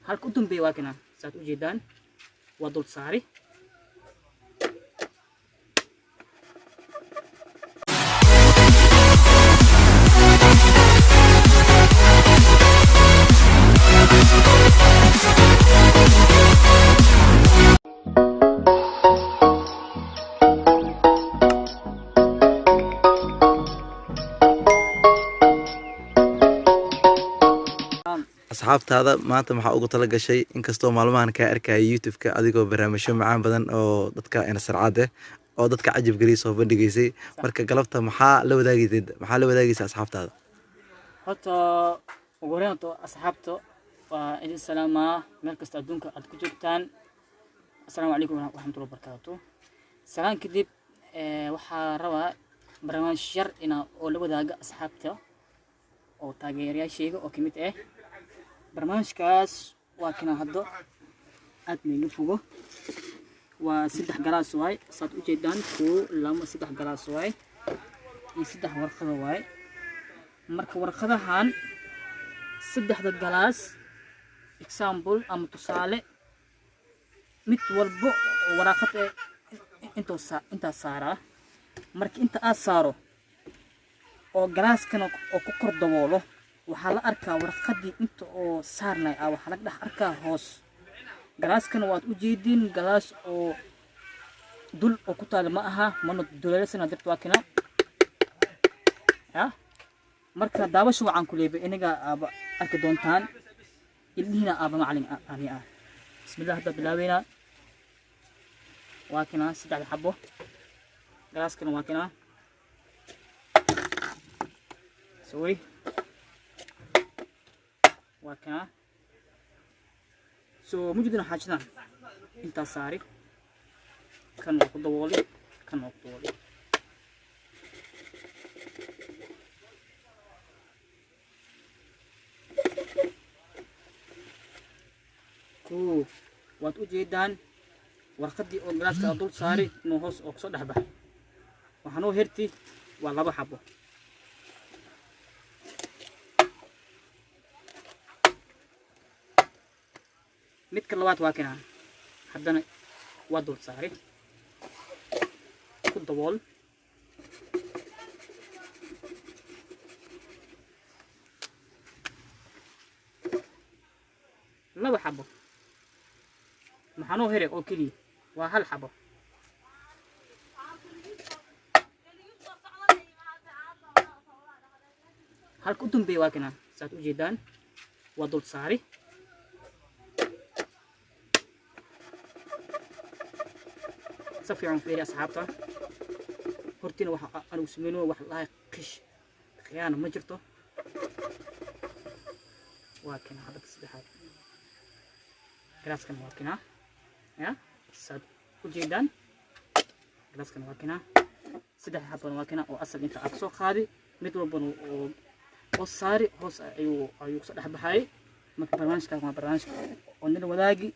halka u dambeeya waa kana saad u jeedaan waa dul saari asxaabtaada maanta maxaa ugu tala gashay inkastoo maalmahan ka arkay YouTube-ka adigoo barnaamijyo macaan badan oo dadka sarcad oo dadka cajab galiya soo bandhigaysay marka galabta maxaa la wadaagaysaa asxaabtaada horta ugu horreyn asxaabta waa idin salaamaa meel kasta adduunka aad ku joogtaan assalaamu calaykum waraxmatullahi wabarakaatuh salaan kadib waxaa rabaa barnaamij yar oo la wadaaga asxaabta oo taageerayaashayga oo kamid ah barnaamijkaas waa kana hadda aad meega fogo waa 3 galaas waay saad u jeedaan 3 galaas waay iyo 3 warqad waay marka warqadahan 3 galaas example ama tusaale mid walbo waraqad inta saara marka inta aad saaro oo galaaskana oo ku kor daboolo waxaa la arkaa warqadii inta oo saarnay waxaa laga dhex arkaa hoos galaaskana waad u jeedin galaas oo dul oo ku taal ma aha mana duleelsan dirta waa kana marka daawasho waxaan ku leeyahay inaga arki doontaan ilmihiina macallin ani bismillah hadda bilaabeyna waa kana 3 xabo galaaskana waa kana sorry وكنا موجودين حاجتنا انت صاري كان وقت طوالي waad u jeedaan warqadii oo galaaska dul saari inuu hoos oo soo dhaxbaxay waxaan u herti waa 2 xabo midka labaad waa kana haddana waa dul saari ku dabool laba xabo maxaanoo here oo keliya waa 1 xabo halka u dambeeya waa kana saad u jeedaan waa dul saari سفيعون في أصحابته هرتين أنا وسمينه واحد الله قش خيانة ما جرته واكن هذا السبحان جلاس كان واكنه يا صاد وجيدان جلاس كان واكنه 3 حبة واكنه وأصل أنت أقصى خادي مثل بنو وصاري هوس أيو صدق بحاي ما برنامج كان برنامج ونن وداقي